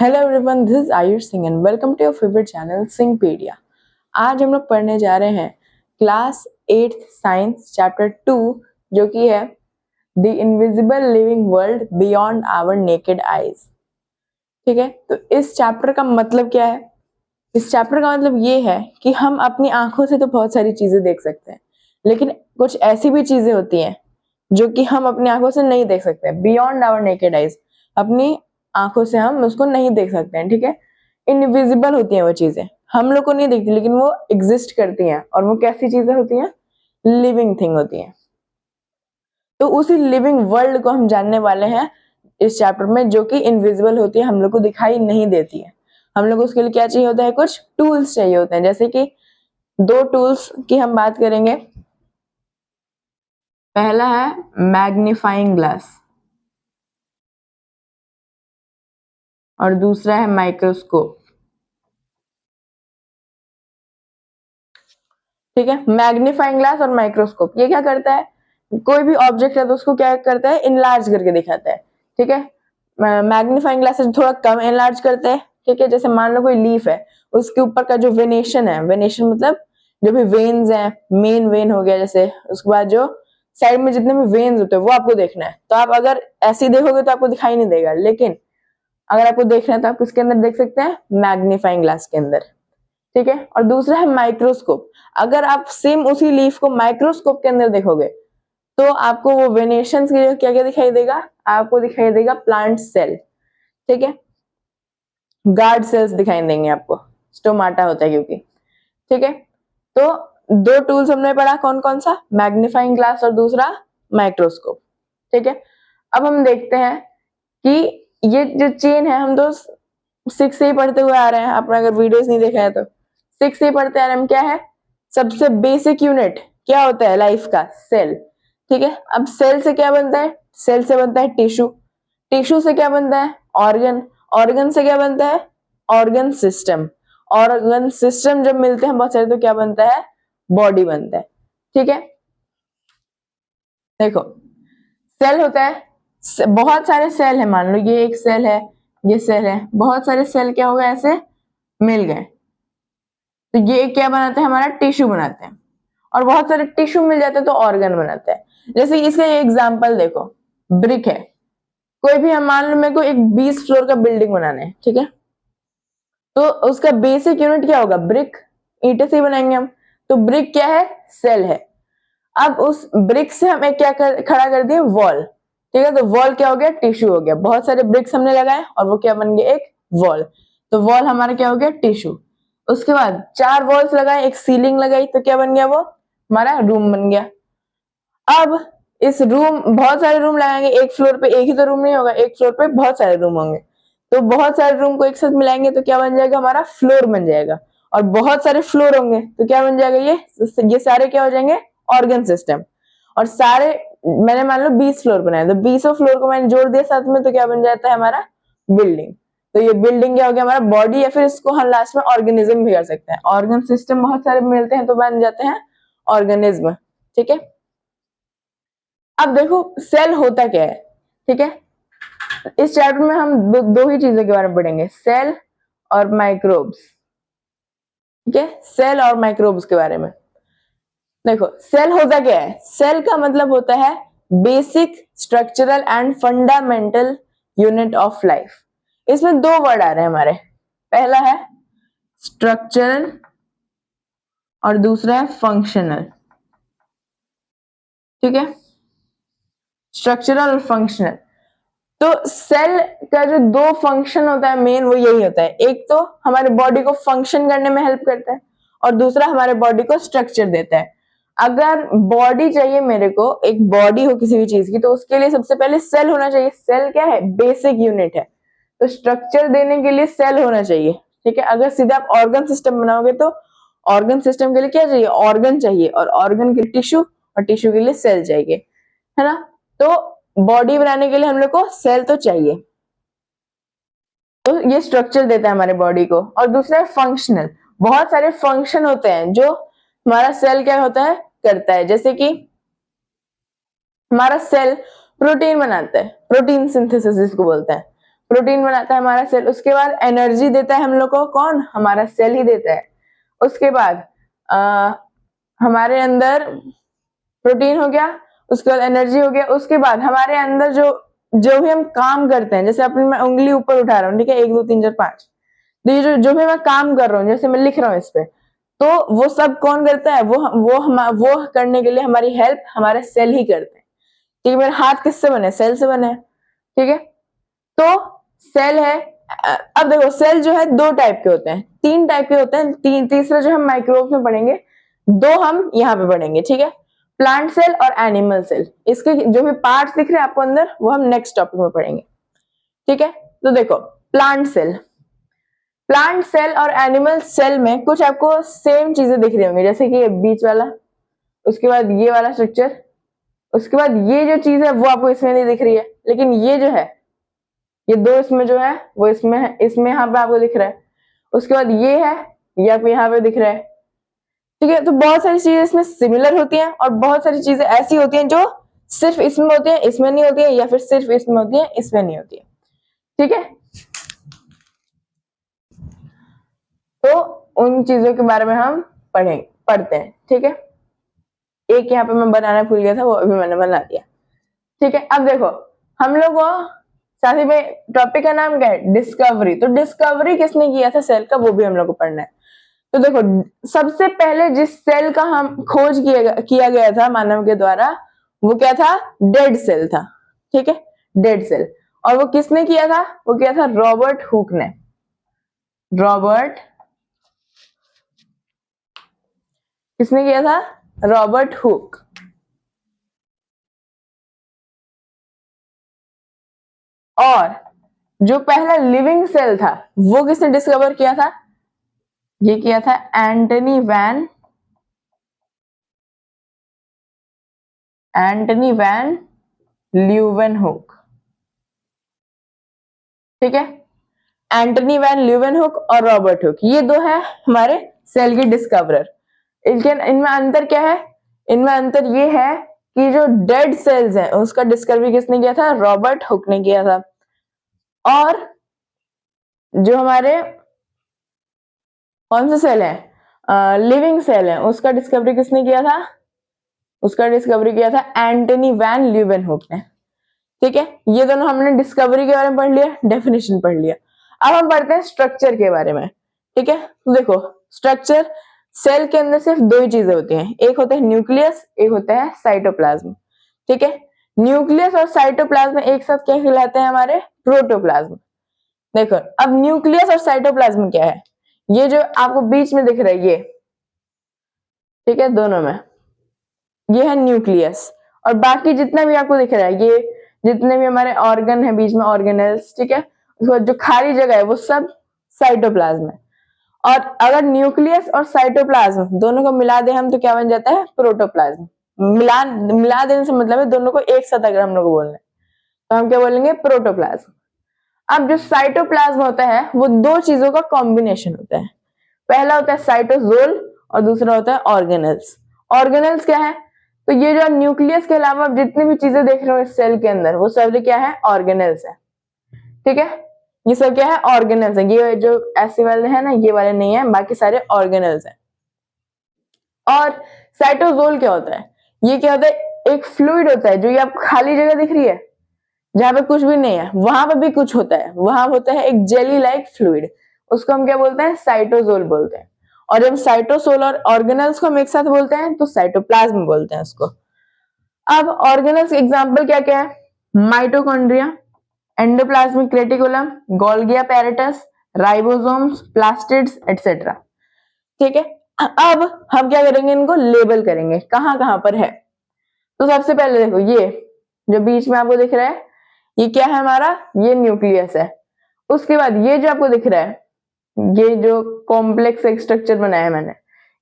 Hello everyone, this is Ayush Singh and welcome to your favourite channel Singhpedia. आज हम लोग पढ़ने जा रहे हैं क्लास 8th साइंस चैप्टर 2 जो कि है the invisible living world beyond our naked eyes. ठीक है, तो इस चैप्टर का मतलब क्या है? इस चैप्टर का मतलब ये है कि हम अपनी आंखों से तो बहुत सारी चीजें देख सकते हैं, लेकिन कुछ ऐसी भी चीजें होती हैं जो कि हम अपनी आंखों से नहीं देख सकते, बियॉन्ड आवर नेकेड आईज। अपनी आंखों से हम उसको नहीं देख सकते हैं। ठीक है, इनविजिबल होती हैं वो चीजें, हम लोग को नहीं दिखती, लेकिन वो एग्जिस्ट करती हैं। और वो कैसी चीजें होती हैं? लिविंग थिंग होती हैं। तो उसी लिविंग वर्ल्ड को हम जानने वाले हैं इस चैप्टर में, जो कि इनविजिबल होती है, हम लोग को दिखाई नहीं देती है। हम लोग को उसके लिए क्या चाहिए होता है? कुछ टूल्स चाहिए होते हैं। जैसे कि दो टूल्स की हम बात करेंगे। पहला है मैग्नीफाइंग ग्लास और दूसरा है माइक्रोस्कोप। ठीक है, मैग्नीफाइंग ग्लास और माइक्रोस्कोप ये क्या करता है? कोई भी ऑब्जेक्ट है तो उसको क्या करता है? इनलार्ज करके दिखाता है। ठीक है, मैग्नीफाइंग ग्लास से थोड़ा कम इनलार्ज करते हैं। ठीक है, जैसे मान लो कोई लीफ है, उसके ऊपर का जो वेनेशन है, वेनेशन मतलब जो भी वेन्स हैं, मेन वेन हो गया जैसे, उसके बाद जो साइड में जितने भी वेन्स होते हैं वो आपको देखना है। तो आप अगर ऐसे देखोगे तो आपको दिखाई नहीं देगा, लेकिन अगर आपको देखना है तो आप किसके अंदर देख सकते हैं? मैग्नीफाइंग ग्लास के अंदर। ठीक है, और दूसरा है माइक्रोस्कोप। अगर आप सेम उसी लीफ को माइक्रोस्कोप के अंदर देखोगे तो आपको वो वेनेशन के क्या क्या दिखाई देगा? आपको दिखाई देगा प्लांट सेल। ठीक है, गार्ड सेल्स दिखाई देंगे आपको, स्टोमाटा होता है क्योंकि। ठीक है, तो दो टूल्स हमने पढ़ा, कौन कौन सा? मैग्नीफाइंग ग्लास और दूसरा माइक्रोस्कोप। ठीक है, अब हम देखते हैं कि ये जो चेन है, हम तो 6 से ही पढ़ते हुए आ रहे हैं। आपने अगर वीडियोस नहीं देखा है तो 6 से ही पढ़ते आ रहे हैं हम। क्या है सबसे बेसिक यूनिट? क्या होता है लाइफ का? सेल। ठीक है, अब सेल से क्या बनता है? सेल से बनता है टिश्यू। टिश्यू से क्या बनता है? ऑर्गन। ऑर्गन से क्या बनता है? Organ system. ऑर्गन सिस्टम जब मिलते हैं बहुत सारे तो क्या बनता है? बॉडी बनता है। ठीक है, देखो सेल होता है, बहुत सारे सेल है। मान लो ये एक सेल है, ये सेल है, बहुत सारे सेल क्या हो गए? ऐसे मिल गए तो ये क्या बनाते हैं? हमारा टिश्यू बनाते हैं। और बहुत सारे टिश्यू मिल जाते हैं तो ऑर्गन बनाते हैं। जैसे इसका ये एग्जांपल देखो, ब्रिक है। कोई भी हम मान लो मेरे को एक 20 फ्लोर का बिल्डिंग बनाना है। ठीक है, तो उसका बेसिक यूनिट क्या होगा? ब्रिक। ईंटें से ही बनाएंगे हम। तो ब्रिक क्या है? सेल है। अब उस ब्रिक से हम एक क्या खड़ा कर दिए? वॉल। ठीक है, तो वॉल क्या हो गया? टिश्यू हो गया। बहुत सारे ब्रिक्स हमने लगाए और वो क्या बन गया? एक वॉल। तो वॉल हमारा क्या हो गया? टिश्यू। उसके बाद 4 वॉल्स लगाए, एक सीलिंग लगाई, तो क्या बन गया? वो हमारा रूम बन गया। अब इस रूम, बहुत सारे रूम लगाएंगे। एक फ्लोर पे एक ही तो रूम नहीं होगा, एक फ्लोर पे बहुत सारे रूम होंगे। तो बहुत सारे रूम को एक साथ मिलाएंगे तो क्या बन जाएगा? हमारा फ्लोर बन जाएगा। और बहुत सारे फ्लोर होंगे तो क्या बन जाएगा? ये सारे क्या हो जाएंगे? Organ system. और सारे मैंने मान लो 20 फ्लोर बनाए, तो 20 फ्लोर को मैंने जोड़ दिया साथ में, तो क्या बन जाता है? हमारा बिल्डिंग। तो ये बिल्डिंग क्या हो गया? हमारा बॉडी, या फिर इसको हम लास्ट में ऑर्गेनिज्म भी कर सकते हैं। ऑर्गन सिस्टम बहुत सारे मिलते हैं तो बन जाते हैं ऑर्गेनिज्म। ठीक है, अब देखो सेल होता क्या है। ठीक है, इस चैप्टर में हम दो ही चीजों के बारे में पढ़ेंगे, सेल और माइक्रोब्स। ठीक है, सेल और माइक्रोब्स के बारे में। देखो सेल होता क्या है? सेल का मतलब होता है basic structural and fundamental unit of life. इसमें दो वर्ड आ रहे हैं हमारे, पहला है स्ट्रक्चरल और दूसरा है फंक्शनल। ठीक है, स्ट्रक्चरल और फंक्शनल। तो सेल का जो दो फंक्शन होता है मेन, वो यही होता है। एक तो हमारे बॉडी को फंक्शन करने में हेल्प करता है और दूसरा हमारे बॉडी को स्ट्रक्चर देता है। अगर बॉडी चाहिए मेरे को, एक बॉडी हो किसी भी चीज की, तो उसके लिए सबसे पहले सेल होना चाहिए। सेल क्या है? बेसिक यूनिट है। तो स्ट्रक्चर देने के लिए सेल होना चाहिए। ठीक है, अगर सीधे आप ऑर्गन सिस्टम बनाओगे तो ऑर्गन सिस्टम के लिए क्या चाहिए? ऑर्गन चाहिए, और ऑर्गन के लिए टिश्यू, और टिश्यू के लिए सेल चाहिए, है ना? तो बॉडी बनाने के लिए हम लोग को सेल तो चाहिए, तो ये स्ट्रक्चर देता है हमारे बॉडी को। और दूसरा है फंक्शनल। बहुत सारे फंक्शन होते हैं जो हमारा सेल क्या होता है? करता है। जैसे कि हमारा सेल प्रोटीन बनाता है, प्रोटीन सिंथेसिस जिसको बोलते हैं। प्रोटीन बनाता है हमारा सेल। उसके बाद एनर्जी देता है हम लोग को कौन, हमारा सेल ही देता है। उसके बाद हमारे अंदर प्रोटीन हो गया, उसके बाद एनर्जी हो गया, उसके बाद हमारे अंदर जो भी हम काम करते हैं, जैसे अपनी मैं उंगली ऊपर उठा रहा हूँ, ठीक है, 1 2 3 4 5, तो ये जो भी मैं काम कर रहा हूँ, जैसे मैं लिख रहा हूँ इस पे, तो वो सब कौन करता है, वो करने के लिए हमारी हेल्प हमारे सेल ही करते हैं। ठीक है, मेरे हाथ किससे बने, सेल से बने, ठीक है। तो सेल है। अब देखो सेल जो है 2 टाइप के होते हैं, 3 टाइप के होते हैं, तीसरा जो हम माइक्रोब्स में पढ़ेंगे, 2 हम यहाँ पे पढ़ेंगे, ठीक है, प्लांट सेल और एनिमल सेल। इसके जो भी पार्ट्स दिख रहे हैं आपको अंदर, वो हम नेक्स्ट टॉपिक में पढ़ेंगे, ठीक है। तो देखो प्लांट सेल और एनिमल सेल में कुछ आपको सेम चीजें दिख रही होंगी, जैसे कि ये बीच वाला, उसके बाद ये वाला स्ट्रक्चर, उसके बाद ये जो चीज है वो आपको इसमें नहीं दिख रही है, लेकिन ये जो है, ये 2 इसमें जो है वो इसमें है, इसमें यहाँ पे आपको दिख रहा है। उसके बाद ये है, ये आपको यहाँ पे दिख रहा है, ठीक है। तो बहुत सारी चीजें इसमें सिमिलर होती हैं और बहुत सारी चीजें ऐसी होती हैं जो सिर्फ इसमें होती हैं, इसमें नहीं होती है, या फिर सिर्फ इसमें होती है, इसमें नहीं होती है, ठीक है। तो उन चीजों के बारे में हम पढ़ते हैं, ठीक है। एक यहाँ पे मैं बनाना भूल गया था, वो अभी मैंने बना दिया, ठीक है। अब देखो हम लोग साथी में टॉपिक का नाम क्या है, डिस्कवरी। तो डिस्कवरी किसने किया था सेल का, वो भी हम लोग को पढ़ना है। तो देखो सबसे पहले जिस सेल का हम खोज किया गया था मानव के द्वारा, वो क्या था, डेड सेल था, ठीक है, डेड सेल। और वो किसने किया था, वो किया था रॉबर्ट हुक ने, रॉबर्ट, किसने किया था, रॉबर्ट हुक। और जो पहला लिविंग सेल था वो किसने डिस्कवर किया था, ये किया था एंटनी वैन ल्यूवेनहुक, ठीक है। एंटनी वैन ल्यूवेनहुक और रॉबर्ट हुक, ये 2 है हमारे सेल के डिस्कवरर। इनमें अंतर क्या है, इनमें अंतर ये है कि जो डेड सेल्स हैं उसका डिस्कवरी किसने किया था, रॉबर्ट हुक ने किया था। और जो हमारे कौन से सेल है, लिविंग सेल है, उसका डिस्कवरी किसने किया था, उसका डिस्कवरी किया था एंटनी वैन ल्यूवेनहुक ने, ठीक है। ये दोनों हमने डिस्कवरी के बारे में पढ़ लिया, डेफिनेशन पढ़ लिया। अब हम पढ़ते हैं स्ट्रक्चर के बारे में, ठीक है। तो देखो स्ट्रक्चर, सेल के अंदर सिर्फ 2 ही चीजें होती हैं, एक होता है न्यूक्लियस, एक होता है साइटोप्लाज्म, ठीक है। न्यूक्लियस और साइटोप्लाज्म एक साथ क्या कहलाते हैं, हमारे प्रोटोप्लाज्म। देखो अब न्यूक्लियस और साइटोप्लाज्म क्या है, ये जो आपको बीच में दिख रहा है ये, ठीक है, दोनों में ये है न्यूक्लियस, और बाकी जितना भी आपको दिख रहा है, ये जितने भी हमारे ऑर्गन है बीच में, ऑर्गेनेल्स, ठीक है, उसको जो खाली जगह है वो सब साइटोप्लाज्म है। और अगर न्यूक्लियस और साइटोप्लाज्म दोनों को मिला दे हम, तो क्या बन जाता है, प्रोटोप्लाज्म। मिला देने से मतलब है दोनों को एक साथ अगर हम लोग बोलने, तो हम क्या बोलेंगे, प्रोटोप्लाज्म। अब जो साइटोप्लाज्म होता है वो 2 चीजों का कॉम्बिनेशन होता है, पहला होता है साइटोजोल और दूसरा होता है ऑर्गेनेल्स। ऑर्गेनेल्स क्या है, तो ये जो न्यूक्लियस के अलावा आप जितनी भी चीजें देख रहे हो इस सेल के अंदर, वो सब क्या है, ऑर्गेनेल्स है, ठीक है। ये सब क्या है, ऑर्गेनेल्स है, ये जो ऐसे वाले है ना, ये वाले नहीं है, बाकी सारे ऑर्गेनेल्स है। और साइटोजोल क्या होता है, ये क्या होता है, एक फ्लूइड होता है, जो ये आपको खाली जगह दिख रही है जहां पे कुछ भी नहीं है, वहां पर भी कुछ होता है, वहां होता है एक जेली लाइक फ्लूइड, उसको हम क्या बोलते हैं, साइटोजोल बोलते हैं। और जब साइटोसोल और ऑर्गेनल्स को हम एक साथ बोलते हैं तो साइटोप्लाज्म बोलते हैं उसको। अब ऑर्गेनल्स एग्जांपल क्या क्या है, mitochondria, endoplasmic reticulum, Golgi apparatus, ribosomes, plastids etcetera, ठीक है। अब हम क्या करेंगे, इनको लेबल करेंगे कहां कहां पर है। तो सबसे पहले देखो ये जो बीच में आपको दिख रहा है, ये क्या है हमारा, ये न्यूक्लियस है। उसके बाद ये जो आपको दिख रहा है, ये जो कॉम्प्लेक्स स्ट्रक्चर बनाया है मैंने,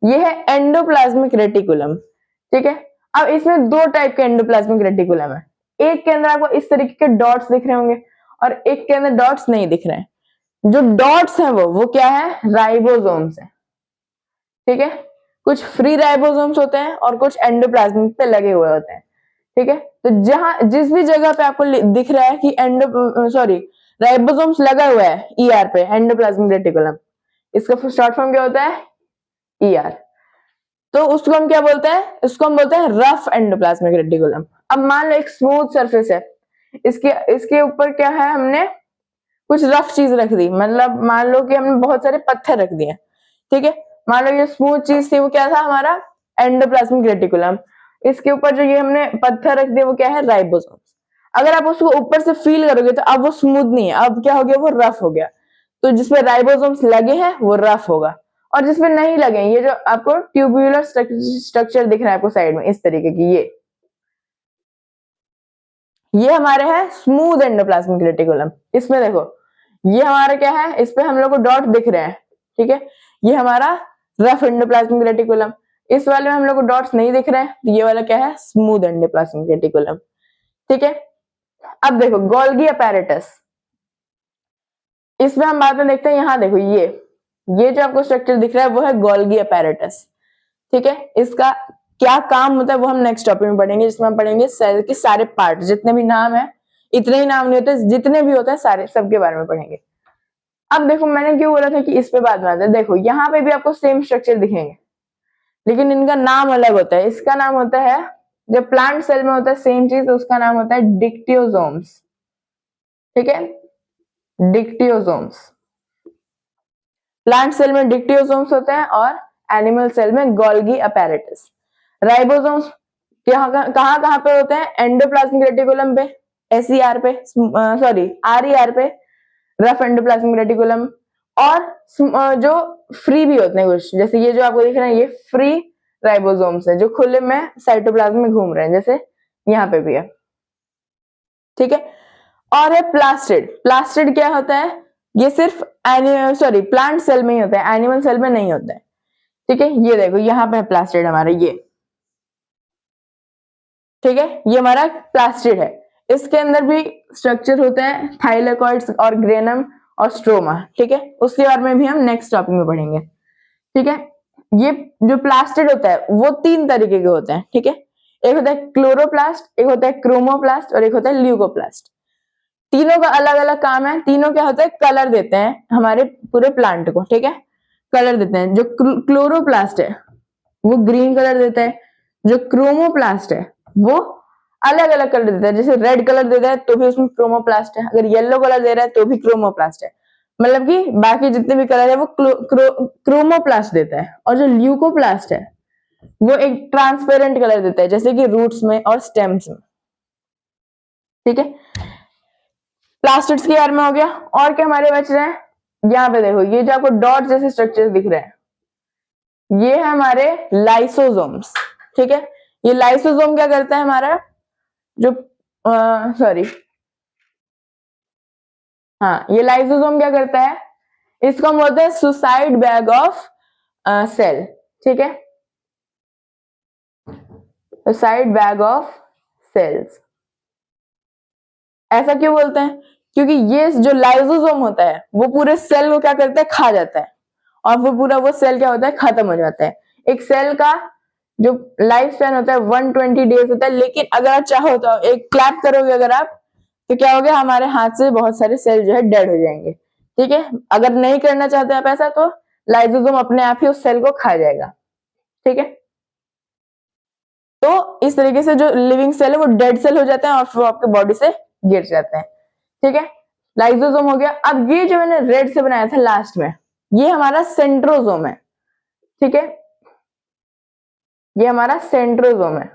ये है एंडोप्लाज्मिक रेटिकुलम, ठीक है। अब इसमें 2 टाइप के एंडोप्लाज्मिक रेटिकुलम है, एक के अंदर आपको इस तरीके के डॉट्स दिख रहे होंगे और एक के अंदर डॉट्स नहीं दिख रहे हैं। जो डॉट्स हैं वो क्या है, राइबोसोम्स है, ठीक है। कुछ फ्री राइबोसोम्स होते हैं और कुछ एंडोप्लाज्मिक पे लगे हुए होते हैं, ठीक है। तो जहां जिस भी जगह पे आपको दिख रहा है कि राइबोसोम्स लगा हुआ है ईआर पे, एंडोप्लाज्मिक रेटिकुलम, इसका शॉर्ट फॉर्म क्या होता है, ईआर। तो उसको हम क्या बोलते हैं, इसको हम बोलते हैं रफ एंडोप्लाज्मिक रेटिकुलम। अब मान लो एक स्मूथ सरफेस है, इसके इसके ऊपर क्या है, हमने कुछ रफ चीज रख दी, मतलब मान लो कि हमने बहुत सारे पत्थर रख दिए, ठीक है। मान लो ये स्मूथ चीज थी, वो क्या था हमारा एंडोप्लाज्मिक रेटिकुलम, इसके ऊपर जो ये हमने पत्थर रख दिए वो क्या है, राइबोसोम्स। अगर आप उसको ऊपर से फील करोगे तो अब वो स्मूथ नहीं है, अब क्या हो गया, वो रफ हो गया। तो जिसपे राइबोसोम्स लगे हैं वो रफ होगा, और जिसपे नहीं लगे, ये जो आपको ट्यूबुलर स्ट्रक्चर दिख रहा है आपको साइड में इस तरीके की, ये हमारे है स्मूथ एंडोप्लाज्मिक रेटिकुलम। इसमें देखो ये हमारा क्या है, इस पे हम लोग को डॉट दिख रहे हैं, ठीक है, ये हमारा रफ एंडोप्लाज्मिक रेटिकुलम। इस वाले में हम लोग को डॉट्स नहीं दिख रहे हैं, तो ये वाला क्या है, स्मूथ एंडोप्लाज्मिक रेटिकुलम, ठीक है। अब देखो गोल्गी अपैरेटस, इसमें हम बाद में देखते हैं। यहाँ देखो ये जो आपको स्ट्रक्चर दिख रहा है वो है गोल्गी अपैरेटस, ठीक है। इसका क्या काम होता है वो हम नेक्स्ट टॉपिक में पढ़ेंगे, जिसमें हम पढ़ेंगे सेल के सारे पार्ट, जितने भी नाम है, इतने ही नाम नहीं होते, जितने भी होते हैं सारे सबके बारे में पढ़ेंगे। अब देखो मैंने क्यों बोला था कि इस पे बाद में आता है, देखो यहाँ पे भी आपको सेम स्ट्रक्चर दिखेंगे, लेकिन इनका नाम अलग होता है। इसका नाम होता है, जब प्लांट सेल में होता है सेम चीज, तो उसका नाम होता है डिक्टियोसोम्स, ठीक है, डिक्टियोसोम्स। प्लांट सेल में डिक्टियोसोम्स होते हैं और एनिमल सेल में गोल्गी अपैरेटस। राइबोसोम्स कहाँ पे होते हैं, एंडोप्लाज्मिक रेटिकुलम पे, एसईआर पे, सॉरी आरईआर पे, रफ एंडोप्लाज्मिक रेटिकुलम। और जो फ्री भी होते हैं कुछ, जैसे ये जो आपको दिख रहा है, ये फ्री राइबोसोम्स है जो खुले में साइटोप्लाज्म में घूम रहे हैं, जैसे यहाँ पे भी है, ठीक है। और है प्लास्टिड। प्लास्टिड क्या होता है, ये सिर्फ प्लांट सेल में ही होता है, एनिमल सेल में नहीं होता है, ठीक है। ये देखो यहाँ पे है प्लास्टिड हमारा, ये ठीक है, ये हमारा प्लास्टिड है। इसके अंदर भी स्ट्रक्चर होते हैं, थाइलेकॉइड्स और ग्रेनम और स्ट्रोमा, ठीक है। उसके बारे में भी हम नेक्स्ट टॉपिक में पढ़ेंगे, ठीक है। ये जो प्लास्टिड होता है वो तीन तरीके के होते हैं, ठीक है। एक होता है क्लोरोप्लास्ट, एक होता है क्रोमोप्लास्ट और एक होता है ल्यूकोप्लास्ट। तीनों का अलग अलग काम है। तीनों क्या होता है, कलर देते हैं हमारे पूरे प्लांट को, ठीक है, कलर देते हैं। जो क्लोरोप्लास्ट है वो ग्रीन कलर देता है, जो क्रोमोप्लास्ट है वो अलग अलग कलर देता है, जैसे रेड कलर देता है तो भी उसमें क्रोमोप्लास्ट है, अगर येलो कलर दे रहा है तो भी क्रोमोप्लास्ट है, मतलब कि बाकी जितने भी कलर है वो क्रोमोप्लास्ट देता है। और जो ल्यूकोप्लास्ट है वो एक ट्रांसपेरेंट कलर देता है, जैसे कि रूट्स में और स्टेम्स में, ठीक है। प्लास्टिड्स के बारे में हो गया। और क्या हमारे बच रहे हैं, यहाँ पे देखो ये जो आपको डॉट जैसे स्ट्रक्चर दिख रहे हैं, ये है हमारे लाइसोसोम्स, ठीक है। ये लाइसोसोम क्या करता है, हमारा जो सॉरी हाँ, ये लाइसोसोम क्या करता है, इसको हम बोलते हैं सुसाइड बैग ऑफ सेल, ठीक है, सुसाइड बैग ऑफ सेल्स। ऐसा क्यों बोलते हैं, क्योंकि ये जो लाइसोसोम होता है वो पूरे सेल को क्या करता है, खा जाता है, और वो पूरा वो सेल क्या होता है, खत्म हो जाता है। एक सेल का जो लाइफ स्पैन होता है 120 डेज होता है, लेकिन अगर आप चाहो तो एक क्लैप करोगे अगर आप, तो क्या होगा, हमारे हाथ से बहुत सारे सेल जो है डेड हो जाएंगे, ठीक है। अगर नहीं करना चाहते आप ऐसा, तो लाइसोसोम अपने आप ही उस सेल को खा जाएगा, ठीक है। तो इस तरीके से जो लिविंग सेल है वो डेड सेल हो जाते हैं और फिर आपके बॉडी से गिर जाते हैं, ठीक है। लाइसोसोम हो गया। अब ये जो मैंने रेड से बनाया था लास्ट में, ये हमारा सेंट्रोसोम है, ठीक है, ये हमारा सेंट्रोसोम है।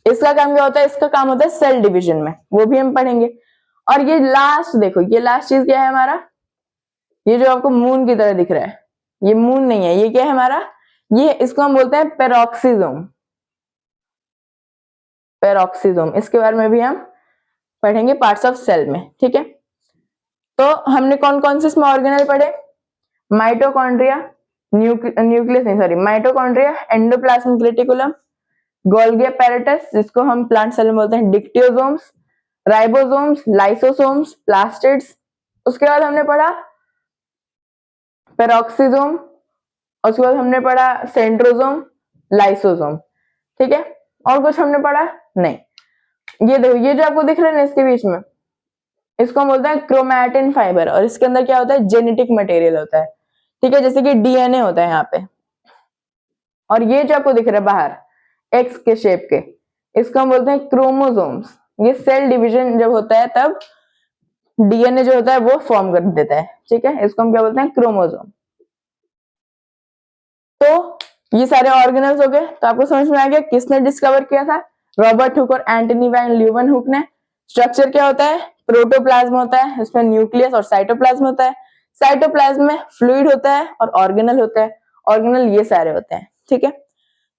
इसका काम क्या होता है, इसका काम होता है सेल डिवीजन में, वो भी हम पढ़ेंगे। और ये लास्ट देखो, ये लास्ट चीज क्या है हमारा, ये जो आपको मून की तरह दिख रहा है, ये मून नहीं है, ये क्या है हमारा, ये इसको हम बोलते हैं पेरोक्सिसोम। पेरोक्सिसोम, इसके बारे में भी हम पढ़ेंगे पार्ट्स ऑफ सेल में, ठीक है। तो हमने कौन कौन से इसमें ऑर्गेनल पढ़े, माइटोकॉन्ड्रिया, न्यूक्लियस नहीं sorry mitochondria, endoplasmic reticulum, Golgi apparatus जिसको हम प्लांट सेल में बोलते हैं डिक्टियोसोम्स, राइबोसोम्स, लाइसोसोम्स, प्लास्टिड्स। उसके बाद हमने पढ़ा पेरोक्सिसोम, उसके बाद हमने पढ़ा सेंट्रोसोम, लाइसोसोम, ठीक है। और कुछ हमने पढ़ा नहीं। ये देखो, ये जो आपको दिख रहा है ना इसके बीच में, इसको हम बोलते हैं क्रोमैटिन फाइबर, और इसके अंदर क्या होता है, जेनेटिक मटेरियल होता है, ठीक है, जैसे कि डीएनए होता है यहाँ पे। और ये जो आपको दिख रहा है बाहर एक्स के शेप के, इसको हम बोलते हैं क्रोमोसोम्स। ये सेल डिवीजन जब होता है तब डीएनए जो होता है वो फॉर्म कर देता है, ठीक है, इसको हम क्या बोलते हैं, क्रोमोसोम। तो ये सारे ऑर्गेनल्स हो गए। तो आपको समझ में आ गया किसने डिस्कवर किया था, रॉबर्ट हुक और एंटनी वैन ल्यूवेनहुक ने। स्ट्रक्चर क्या होता है, प्रोटोप्लाज्म होता है, इसमें न्यूक्लियस और साइटोप्लाज्म होता है, साइटोप्लाज्म में फ्लूइड होता है और ऑर्गेनल होता है, ऑर्गेनल ये सारे होते हैं, ठीक है।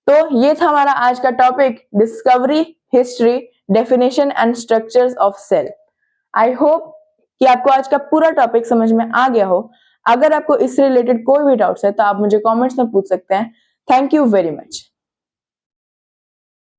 तो ये था हमारा आज का topic, discovery, history, definition and structures of cell. I hope कि आपको आज का पूरा टॉपिक समझ में आ गया हो। अगर आपको इससे रिलेटेड कोई भी डाउट्स है तो आप मुझे कमेंट्स में पूछ सकते हैं। Thank you very much.